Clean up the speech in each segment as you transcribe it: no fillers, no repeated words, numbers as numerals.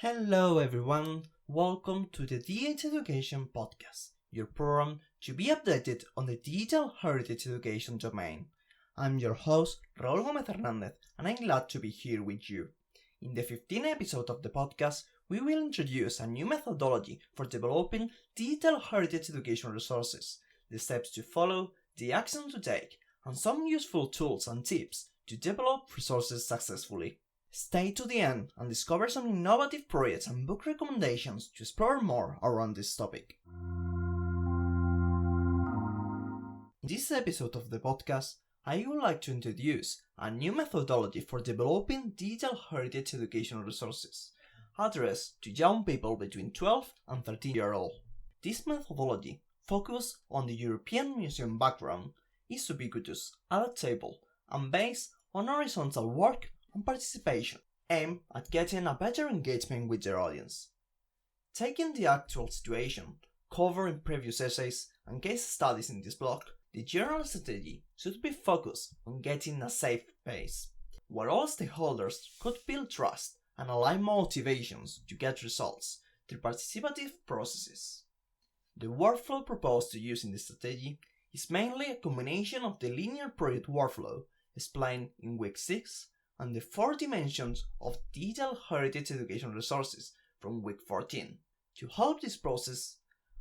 Hello everyone, welcome to the DH Education Podcast, your program to be updated on the digital heritage education domain. I'm your host, Raul Gómez Hernández, and I'm glad to be here with you. In the 15th episode of the podcast, we will introduce a new methodology for developing digital heritage education resources, the steps to follow, the action to take, and some useful tools and tips to develop resources successfully. Stay to the end and discover some innovative projects and book recommendations to explore more around this topic. In this episode of the podcast, I would like to introduce a new methodology for developing digital heritage educational resources, addressed to young people between 12 and 13 years old. This methodology, focused on the European museum background, is ubiquitous, adaptable, and based on horizontal work and participation, aimed at getting a better engagement with their audience. Taking the actual situation, covered in previous essays and case studies in this blog, the general strategy should be focused on getting a safe pace, where all stakeholders could build trust and align motivations to get results through participative processes. The workflow proposed to use in this strategy is mainly a combination of the linear project workflow explained in week 6 and the 4 dimensions of digital heritage education resources from week 14. To help this process,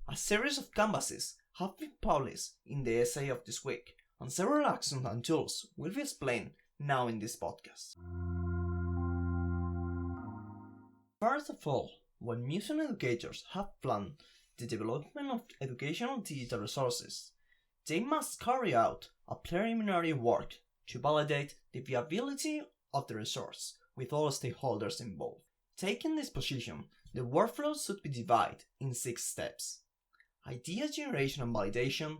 a series of canvases have been published in the essay of this week, and several actions and tools will be explained now in this podcast. First of all, when museum educators have planned the development of educational digital resources, they must carry out a preliminary work to validate the viability of the resource with all stakeholders involved. Taking this position, the workflow should be divided in 6 steps: idea generation and validation,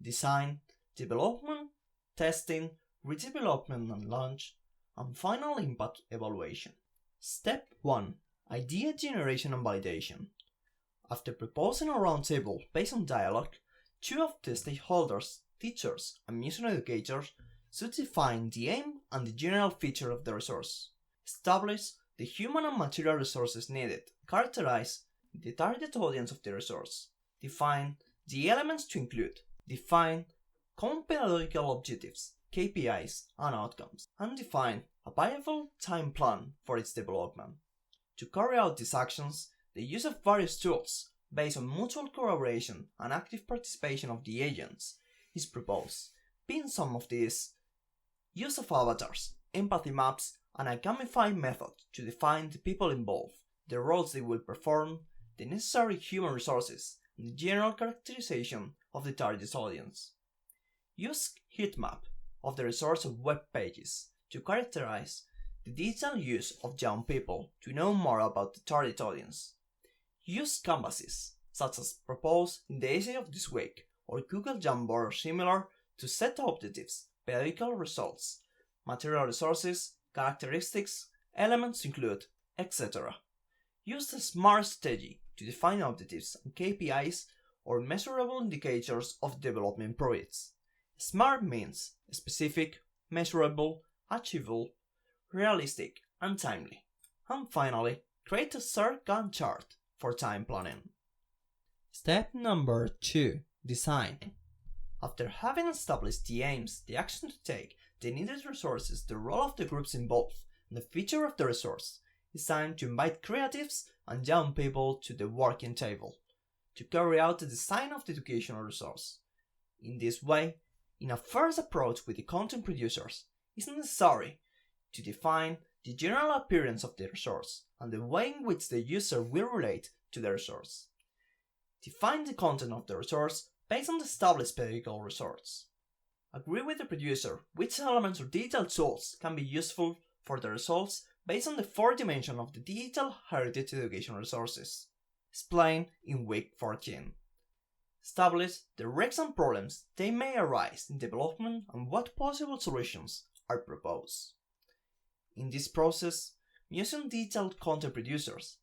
design, development, testing, redevelopment and launch, and final impact evaluation. Step 1. Idea generation and validation. After proposing a roundtable based on dialogue, 2 of the stakeholders, teachers and museum educators, should define the aim and the general feature of the resource, establish the human and material resources needed, characterize the target audience of the resource, define the elements to include, define common pedagogical objectives, KPIs and outcomes, and define a viable time plan for its development. To carry out these actions, the use of various tools based on mutual collaboration and active participation of the agents is proposed, being some of these: use of avatars, empathy maps, and a gamified method to define the people involved, the roles they will perform, the necessary human resources, and the general characterization of the target audience. Use heat map of the resource of web pages to characterize the digital use of young people to know more about the target audience. Use canvases, such as proposed in the essay of this week, or Google Jamboard or similar, to set objectives, pedagogical results, material resources, characteristics, elements to include, etc. Use the SMART strategy to define objectives and KPIs or measurable indicators of development projects. SMART means specific, measurable, achievable, realistic, and timely. And finally, create a shared Gantt chart for time planning. Step number 2. Design. After having established the aims, the action to take, the needed resources, the role of the groups involved, and the feature of the resource, it's time to invite creatives and young people to the working table to carry out the design of the educational resource. In this way, in a first approach with the content producers, it's necessary to define the general appearance of the resource and the way in which the user will relate to the resource. Define the content of the resource based on the established pedagogical resource. Agree with the producer which elements or digital tools can be useful for the results based on the 4 dimensions of the digital heritage education resources, explained in week 14. Establish the risks and problems that may arise in development and what possible solutions are proposed. In this process, museum digital content producers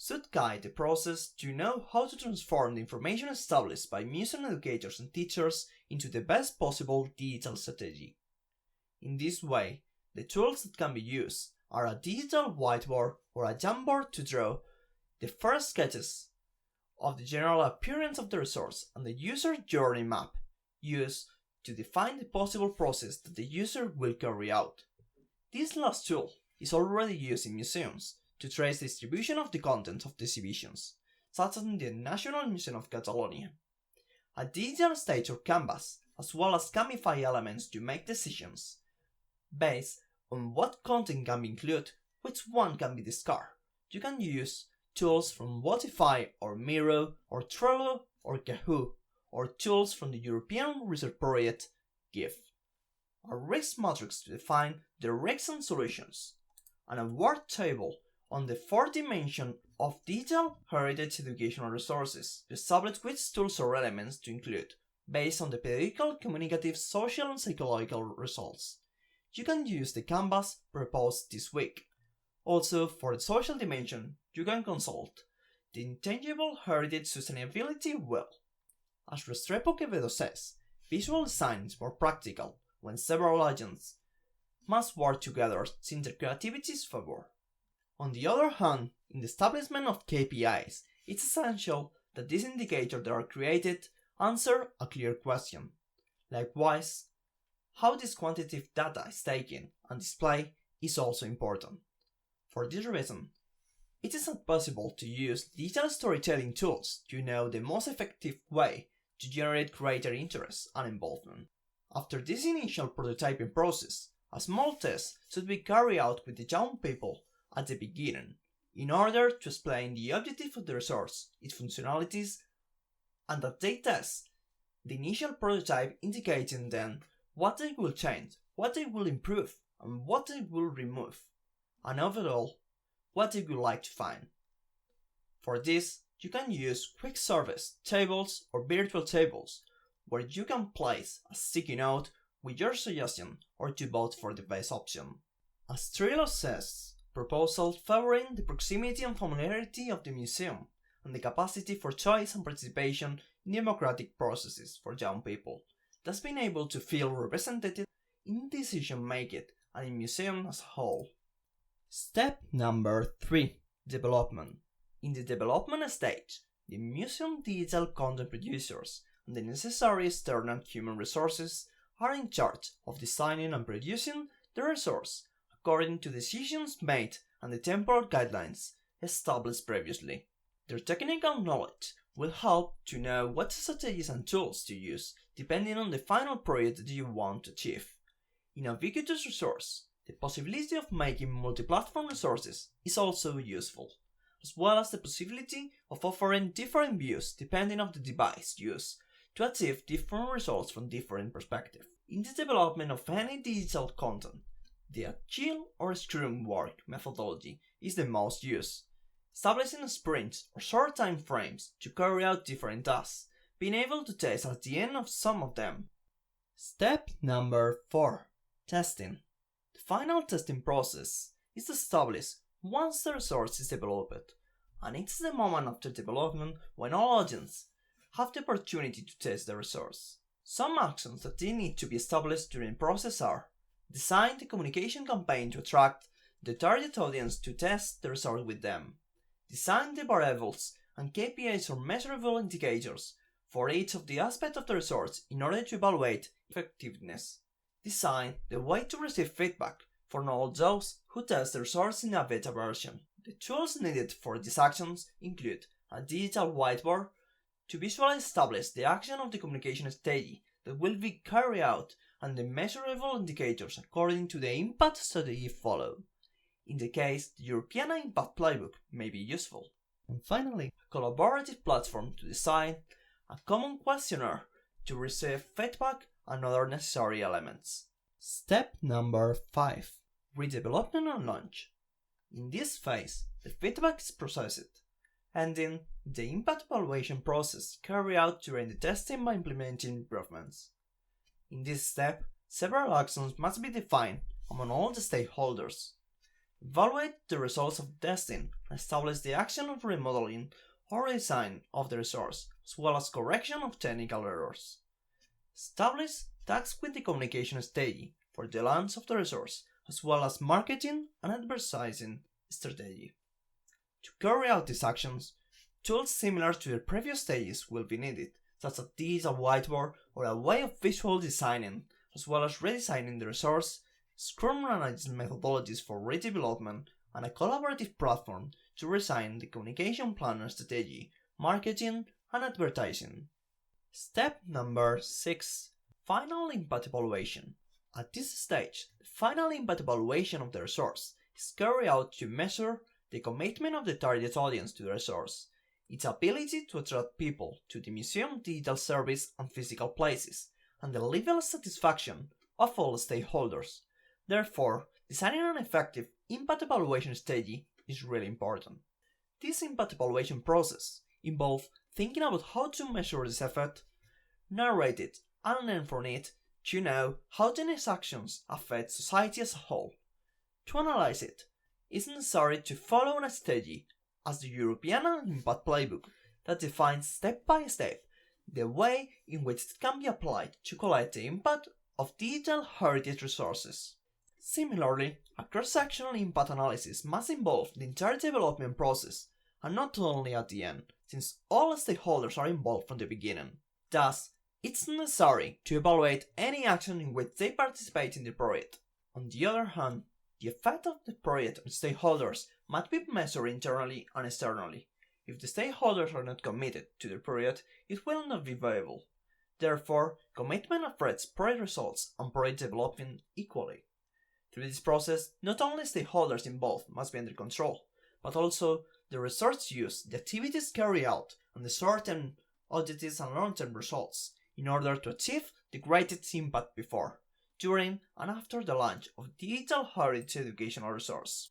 should guide the process to know how to transform the information established by museum educators and teachers into the best possible digital strategy. In this way, the tools that can be used are a digital whiteboard or a Jamboard to draw the first sketches of the general appearance of the resource and the user journey map used to define the possible process that the user will carry out. This last tool is already used in museums to trace the distribution of the content of the exhibitions, such as in the National Museum of Catalonia. A digital stage or canvas, as well as gamify elements to make decisions based on what content can be included, which one can be discarded. You can use tools from Spotify or Miro or Trello or Kahoo, or tools from the European Research Project GIF. A risk matrix to define the risks and solutions, and a word table on the fourth dimension of digital heritage educational resources to establish which tools or elements to include, based on the pedagogical, communicative, social and psychological results. You can use the canvas proposed this week. Also, for the social dimension, you can consult the Intangible Heritage Sustainability Wheel. As Restrepo Quevedo says, visual design is more practical when several agents must work together since their creativity is favored. On the other hand, in the establishment of KPIs, it's essential that these indicators that are created answer a clear question. Likewise, how this quantitative data is taken and displayed is also important. For this reason, it is not possible to use digital storytelling tools to know the most effective way to generate greater interest and involvement. After this initial prototyping process, a small test should be carried out with the young people at the beginning in order to explain the objective of the resource, its functionalities, and that they test the initial prototype, indicating then what they will change, what they will improve, and what they will remove, and overall, what they would like to find. For this, you can use quick service tables or virtual tables, where you can place a sticky note with your suggestion or to vote for the best option. As Trillo says, proposals favoring the proximity and familiarity of the museum and the capacity for choice and participation in democratic processes for young people, thus being able to feel represented in decision making and in museum as a whole. Step number 3. Development. In the development stage, the museum digital content producers and the necessary external human resources are in charge of designing and producing the resource according to decisions made and the temporal guidelines established previously. Their technical knowledge will help to know what strategies and tools to use depending on the final project that you want to achieve. In a ubiquitous resource, the possibility of making multi-platform resources is also useful, as well as the possibility of offering different views depending on the device used to achieve different results from different perspectives. In the development of any digital content, the Agile or Scrum work methodology is the most used, establishing sprints or short time frames to carry out different tasks, being able to test at the end of some of them. Step number 4. Testing. The final testing process is established once the resource is developed, and it's the moment after development when all agents have the opportunity to test the resource. Some actions that need to be established during the process are: design the communication campaign to attract the target audience to test the resource with them, design the variables and KPIs or measurable indicators for each of the aspects of the resource in order to evaluate effectiveness, design the way to receive feedback for all those who test the resource in a beta version. The tools needed for these actions include a digital whiteboard to visually establish the action of the communication stage that will be carried out and the measurable indicators according to the impact strategy followed. In the case, the European Impact Playbook may be useful. And finally, a collaborative platform to design a common questionnaire to receive feedback and other necessary elements. Step number 5. Redevelopment and launch. In this phase, the feedback is processed, ending the impact evaluation process carried out during the testing by implementing improvements. In this step, several actions must be defined among all the stakeholders. Evaluate the results of testing and establish the action of remodeling or redesign of the resource, as well as correction of technical errors. Establish tasks with the communication stage for the launch of the resource, as well as marketing and advertising strategy. To carry out these actions, tools similar to the previous stages will be needed, such as a digital whiteboard or a way of visual designing, as well as redesigning the resource, Scrum management methodologies for redevelopment, and a collaborative platform to redesign the communication plan and strategy, marketing, and advertising. Step number 6. Final impact evaluation. At this stage, the final impact evaluation of the resource is carried out to measure the commitment of the target audience to the resource, its ability to attract people to the museum digital service and physical places, and the level of satisfaction of all stakeholders. Therefore, designing an effective impact evaluation strategy is really important. This impact evaluation process involves thinking about how to measure this effect, narrate it, and learn from it to know how these actions affect society as a whole. To analyze it, it's necessary to follow a strategy as the European Impact Playbook that defines step by step the way in which it can be applied to collect the impact of digital heritage resources. Similarly, a cross-sectional impact analysis must involve the entire development process and not only at the end, since all stakeholders are involved from the beginning. Thus, it's necessary to evaluate any action in which they participate in the project. On the other hand, the effect of the project on stakeholders must be measured internally and externally. If the stakeholders are not committed to the project, it will not be viable. Therefore, commitment affects project results and project development equally. Through this process, not only stakeholders involved must be under control, but also the resource use, the activities carried out, and the short-term objectives and long-term results, in order to achieve the greatest impact before, during, and after the launch of digital heritage educational resource.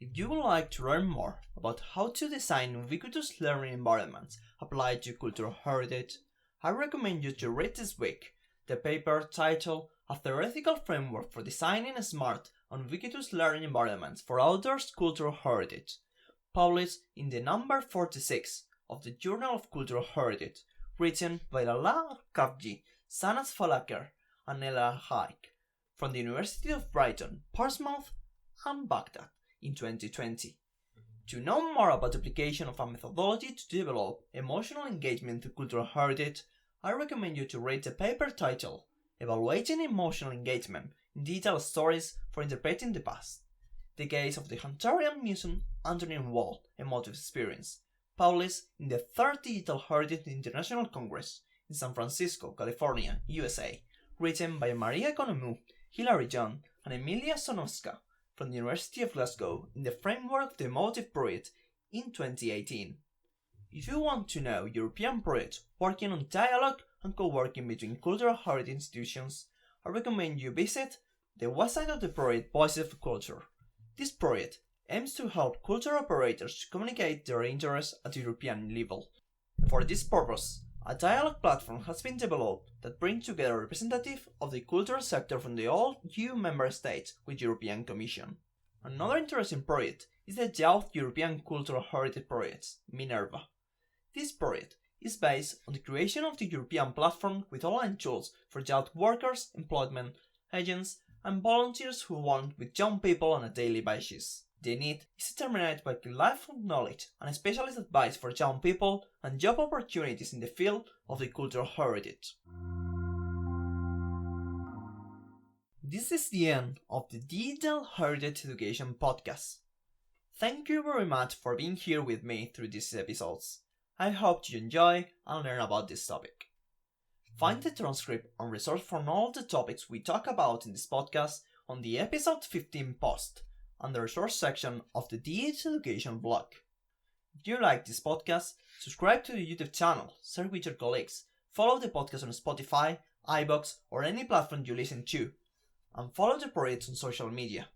If you would like to learn more about how to design ubiquitous learning environments applied to cultural heritage, I recommend you to read this week the paper titled A Theoretical Framework for Designing Smart and Ubiquitous Learning Environments for Outdoors Cultural Heritage, published in the number 46 of the Journal of Cultural Heritage, written by Lala Kavji, Sanas Falaker, and Ella Haik, from the University of Brighton, Portsmouth, and Baghdad in 2020. To know more about the application of a methodology to develop emotional engagement to cultural heritage, I recommend you to read the paper titled Evaluating Emotional Engagement in Digital Stories for Interpreting the Past, the case of the Hungarian Museum Anthony Wall Emotive Experience, published in the 3rd Digital Heritage International Congress in San Francisco, California, USA, written by Maria Economou, Hilary John, and Emilia Sonowska from the University of Glasgow in the framework of the Emotive Project in 2018. If you want to know European projects working on dialogue and co-working between cultural heritage institutions, I recommend you visit the website of the project Voices of Culture. This project aims to help cultural operators to communicate their interests at the European level. For this purpose, a dialogue platform has been developed that brings together representatives of the cultural sector from the all EU member states with European Commission. Another interesting project is the Youth European Cultural Heritage Projects, Minerva. This project is based on the creation of the European platform with online tools for youth workers, employment agents, and volunteers who work with young people on a daily basis. The need is determined by the lifelong knowledge and specialist advice for young people and job opportunities in the field of the cultural heritage. This is the end of the Digital Heritage Education podcast. Thank you very much for being here with me through these episodes. I hope you enjoy and learn about this topic. Find the transcript and resource from all the topics we talk about in this podcast on the episode 15 post and the resource section of the DH Education blog. If you like this podcast, subscribe to the YouTube channel, share with your colleagues, follow the podcast on Spotify, iVoox, or any platform you listen to, and follow the project on social media.